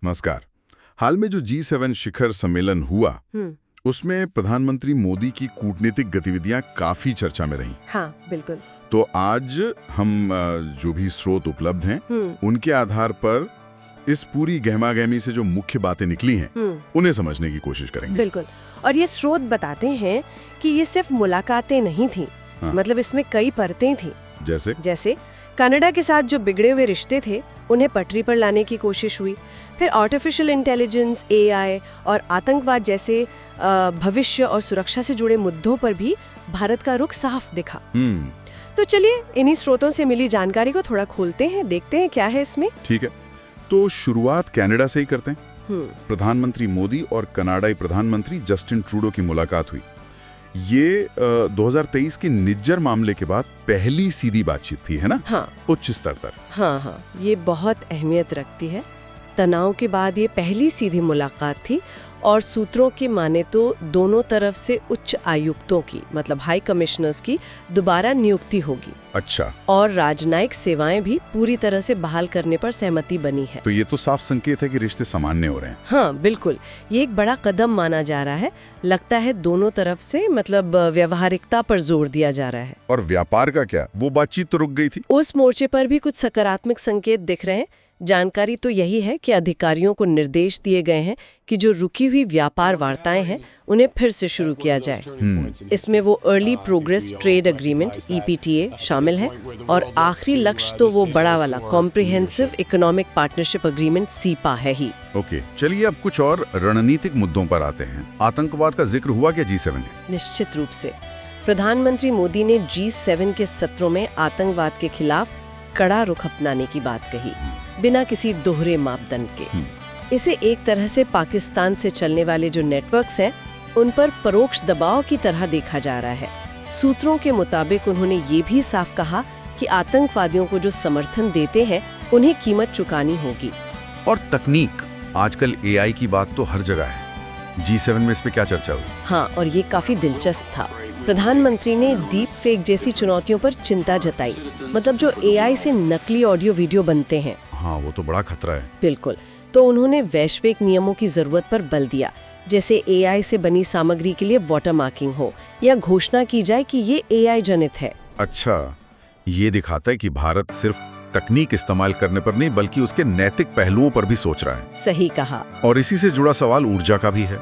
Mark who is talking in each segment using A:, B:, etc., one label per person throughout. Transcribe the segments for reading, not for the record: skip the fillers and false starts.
A: नमस्कार। हाल में जो G7 शिखर सम्मेलन हुआ उसमें प्रधानमंत्री मोदी की कूटनीतिक गतिविधियां काफी चर्चा में रहीं।
B: हाँ, बिल्कुल।
A: तो आज हम जो भी स्रोत उपलब्ध हैं उनके आधार पर इस पूरी गहमागहमी से जो मुख्य बातें निकली हैं उन्हें समझने की कोशिश करेंगे।
B: बिल्कुल। और ये स्रोत बताते हैं कि ये सिर्फ मुलाकातें नहीं थी। मतलब इसमें कई परतें थी। जैसे कनाडा के साथ जो बिगड़े हुए रिश्ते थे उन्हें पटरी पर लाने की कोशिश हुई। फिर आर्टिफिशियल इंटेलिजेंस, AI और आतंकवाद जैसे भविष्य और सुरक्षा से जुड़े मुद्दों पर भी भारत का रुख साफ दिखा। तो चलिए इन्हीं स्रोतों से मिली जानकारी को थोड़ा खोलते हैं, देखते हैं क्या है इसमें।
A: ठीक है, तो शुरुआत कनाडा से ही करते हैं। प्रधानमंत्री मोदी और कनाडाई प्रधानमंत्री जस्टिन ट्रूडो की मुलाकात हुई। ये 2023 के निज्जर मामले के बाद पहली सीधी बातचीत थी, है ना?
B: हाँ।
A: उच्च स्तर पर।
B: हाँ, ये बहुत अहमियत रखती है। तनाव के बाद ये पहली सीधी मुलाकात थी और सूत्रों की माने तो दोनों तरफ से उच्च आयुक्तों की, मतलब हाई कमिश्नर्स की दोबारा नियुक्ति होगी।
A: अच्छा।
B: और राजनयिक सेवाएं भी पूरी तरह से बहाल करने पर सहमति बनी है।
A: तो ये तो साफ संकेत है कि रिश्ते सामान्य हो रहे हैं।
B: हाँ, बिल्कुल। ये एक बड़ा कदम माना जा रहा है। लगता है दोनों तरफ से मतलब व्यवहारिकता पर जोर दिया जा रहा है।
A: और व्यापार का क्या? वो बातचीत तो रुक गई थी।
B: उस मोर्चे पर भी कुछ सकारात्मक संकेत दिख रहे हैं। जानकारी तो यही है कि अधिकारियों को निर्देश दिए गए हैं कि जो रुकी हुई व्यापार वार्ताएं हैं उन्हें फिर से शुरू किया जाए। इसमें वो early progress trade agreement EPTA शामिल है और आखिरी लक्ष्य तो वो बड़ा वाला comprehensive economic partnership agreement CEPA है ही।
A: ओके, चलिए अब कुछ और रणनीतिक मुद्दों पर आते हैं। आतंकवाद का जिक्र हुआ क्या G7 में?
B: निश्चित रूप से। प्रधानमंत्री मोदी ने G7 के सत्रों में आतंकवाद के खिलाफ कड़ा रुख अपनाने की बात कही, बिना किसी दोहरे मापदंड के। इसे एक तरह से पाकिस्तान से चलने वाले जो नेटवर्क्स हैं उन पर परोक्ष दबाव की तरह देखा जा रहा है। सूत्रों के मुताबिक उन्होंने ये भी साफ कहा कि आतंकवादियों को जो समर्थन देते हैं उन्हें कीमत चुकानी होगी।
A: और तकनीक, आजकल AI की बात तो हर जगह है। G7 में इस पे क्या चर्चा हुई?
B: हाँ, और ये काफी दिलचस्प था। प्रधानमंत्री ने डीप फेक जैसी चुनौतियों पर चिंता जताई। मतलब जो AI से नकली ऑडियो वीडियो बनते हैं।
A: हाँ, वो तो बड़ा खतरा है।
B: बिल्कुल। तो उन्होंने वैश्विक नियमों की जरूरत पर बल दिया, जैसे AI से बनी सामग्री के लिए वाटरमार्किंग हो या घोषणा की जाए कि ये AI जनित है।
A: अच्छा, ये दिखाता है कि भारत सिर्फ तकनीक इस्तेमाल करने पर नहीं बल्कि उसके नैतिक पहलुओं पर भी सोच रहा है।
B: सही कहा।
A: और इसी से जुड़ा सवाल ऊर्जा का भी है।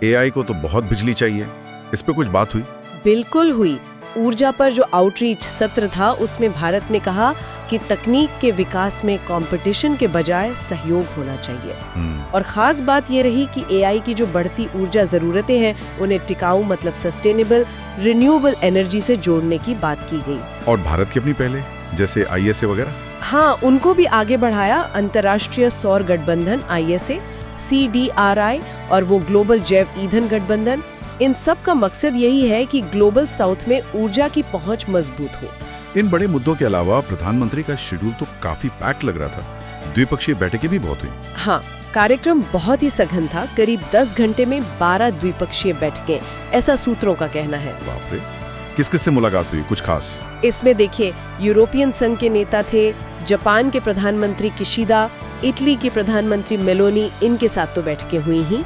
A: AI को तो बहुत बिजली चाहिए, इस पे कुछ बात हुई?
B: बिल्कुल हुई। ऊर्जा पर जो आउटरीच सत्र था उसमें भारत ने कहा कि तकनीक के विकास में कंपटीशन के बजाय सहयोग होना चाहिए। और खास बात ये रही कि AI की जो बढ़ती ऊर्जा जरूरतें हैं उन्हें टिकाऊ मतलब सस्टेनेबल रिन्यूएबल एनर्जी से जोड़ने की बात की गई।
A: और भारत की अपनी पहले जैसे ISA वगैरह?
B: हाँ, उनको भी आगे बढ़ाया। अंतर्राष्ट्रीय सौर गठबंधन ISA, CDRI और वो ग्लोबल जैव ईंधन गठबंधन, इन सब का मकसद यही है कि ग्लोबल साउथ में ऊर्जा की पहुंच मजबूत हो।
A: इन बड़े मुद्दों के अलावा प्रधानमंत्री का शेड्यूल तो काफी पैक्ड लग रहा था। द्विपक्षीय बैठकें भी बहुत हुई।
B: हाँ, कार्यक्रम बहुत ही सघन था। करीब 10 घंटे में 12 द्विपक्षीय बैठकें, ऐसा सूत्रों का कहना है।
A: बाप रे, किस किस से मुलाकात हुई? कुछ खास?
B: इसमें देखिए, यूरोपियन संघ के नेता थे, जापान के प्रधानमंत्री किशिदा, इटली के प्रधानमंत्री मेलोनी, इनके साथ तो बैठकें हुई ही।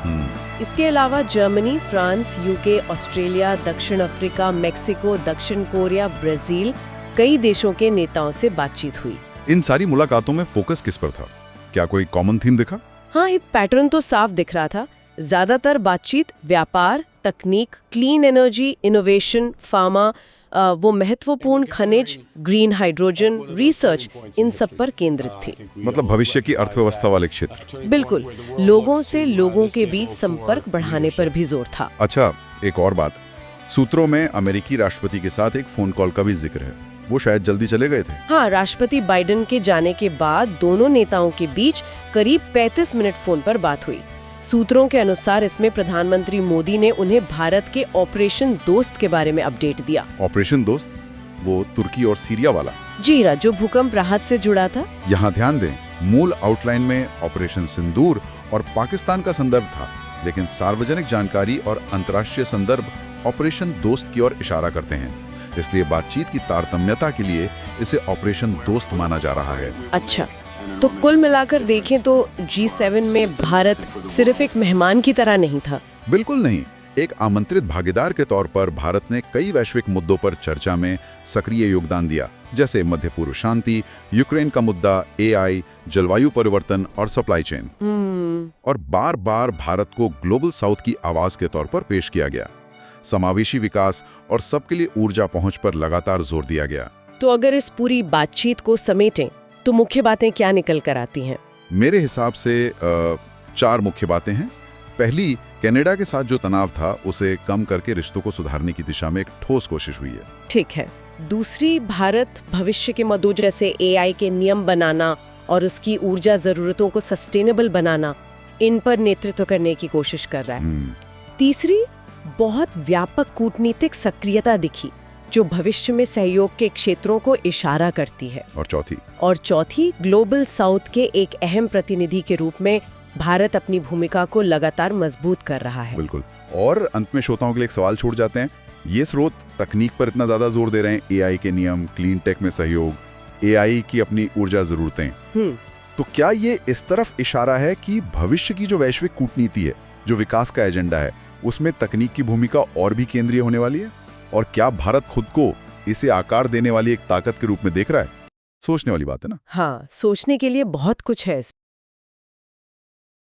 B: इसके अलावा जर्मनी, फ्रांस, UK, ऑस्ट्रेलिया, दक्षिण अफ्रीका, मेक्सिको, दक्षिण कोरिया, ब्राजील, कई देशों के नेताओं से बातचीत हुई।
A: इन सारी मुलाकातों में फोकस किस पर था? क्या कोई कॉमन थीम दिखा?
B: हाँ, एक पैटर्न तो साफ दिख रहा था। ज्यादातर बातचीत व्यापार, तकनीक, क्लीन एनर्जी, इनोवेशन, फार्मा, वो महत्वपूर्ण खनिज, ग्रीन हाइड्रोजन, रिसर्च, इन सब पर केंद्रित थी।
A: मतलब भविष्य की अर्थव्यवस्था वाले क्षेत्र।
B: बिल्कुल। लोगों से लोगों के बीच संपर्क बढ़ाने पर भी जोर था।
A: अच्छा, एक और बात, सूत्रों में अमेरिकी राष्ट्रपति के साथ एक फोन कॉल का भी जिक्र है। वो शायद जल्दी चले गए थे।
B: हाँ, राष्ट्रपति बाइडेन के जाने के बाद दोनों नेताओं के बीच करीब 35 मिनट फोन पर बात हुई। सूत्रों के अनुसार इसमें प्रधानमंत्री मोदी ने उन्हें भारत के ऑपरेशन दोस्त के बारे में अपडेट दिया।
A: ऑपरेशन दोस्त? वो तुर्की और सीरिया वाला?
B: जी हाँ, जो भूकंप राहत से जुड़ा था।
A: यहाँ ध्यान दें, मूल आउटलाइन में ऑपरेशन सिंदूर और पाकिस्तान का संदर्भ था, लेकिन सार्वजनिक जानकारी और अंतर्राष्ट्रीय संदर्भ ऑपरेशन दोस्त की ओर इशारा करते हैं। इसलिए बातचीत की तारतम्यता के लिए इसे ऑपरेशन दोस्त माना जा रहा है।
B: अच्छा, तो कुल मिलाकर देखें तो G7 में भारत सिर्फ एक मेहमान की तरह नहीं था।
A: बिल्कुल नहीं। एक आमंत्रित भागीदार के तौर पर भारत ने कई वैश्विक मुद्दों पर चर्चा में सक्रिय योगदान दिया, जैसे मध्य पूर्व शांति, यूक्रेन का मुद्दा, AI, जलवायु परिवर्तन और सप्लाई चेन। और बार बार भारत को ग्लोबल साउथ की आवाज के तौर पर पेश किया गया। समावेशी विकास और सबके लिए ऊर्जा पहुंच पर लगातार जोर दिया गया।
B: तो अगर इस पूरी बातचीत को समेटें तो मुख्य बातें क्या निकल कर आती हैं?
A: मेरे हिसाब से 4 मुख्य बातें हैं। पहली, कनाडा के साथ जो तनाव था उसे कम करके रिश्तों को सुधारने की दिशा में एक ठोस कोशिश हुई है।
B: ठीक है। दूसरी, भारत भविष्य के मुद्दों जैसे AI के नियम बनाना और उसकी ऊर्जा जरूरतों को सस्टेनेबल बनाना, इन पर नेतृत्व करने की कोशिश कर रहा है। तीसरी, बहुत व्यापक कूटनीतिक सक्रियता दिखी जो भविष्य में सहयोग के क्षेत्रों को इशारा करती है।
A: और चौथी,
B: ग्लोबल साउथ के एक अहम प्रतिनिधि के रूप में भारत अपनी भूमिका को लगातार मजबूत कर रहा है।
A: बिल्कुल। और अंत में श्रोताओं के लिए एक सवाल छोड़ जाते हैं। ये स्रोत तकनीक पर इतना ज्यादा जोर दे रहे हैं, AI के नियम, क्लीन टेक में सहयोग, AI की अपनी ऊर्जा जरूरतें, तो क्या ये इस तरफ इशारा है कि भविष्य की जो वैश्विक कूटनीति है, जो विकास का एजेंडा है, उसमें तकनीक की भूमिका और भी केंद्रीय होने वाली है? और क्या भारत खुद को इसे आकार देने वाली एक ताकत के रूप में देख रहा है? सोचने वाली बात है ना?
B: हाँ, सोचने के लिए बहुत कुछ है।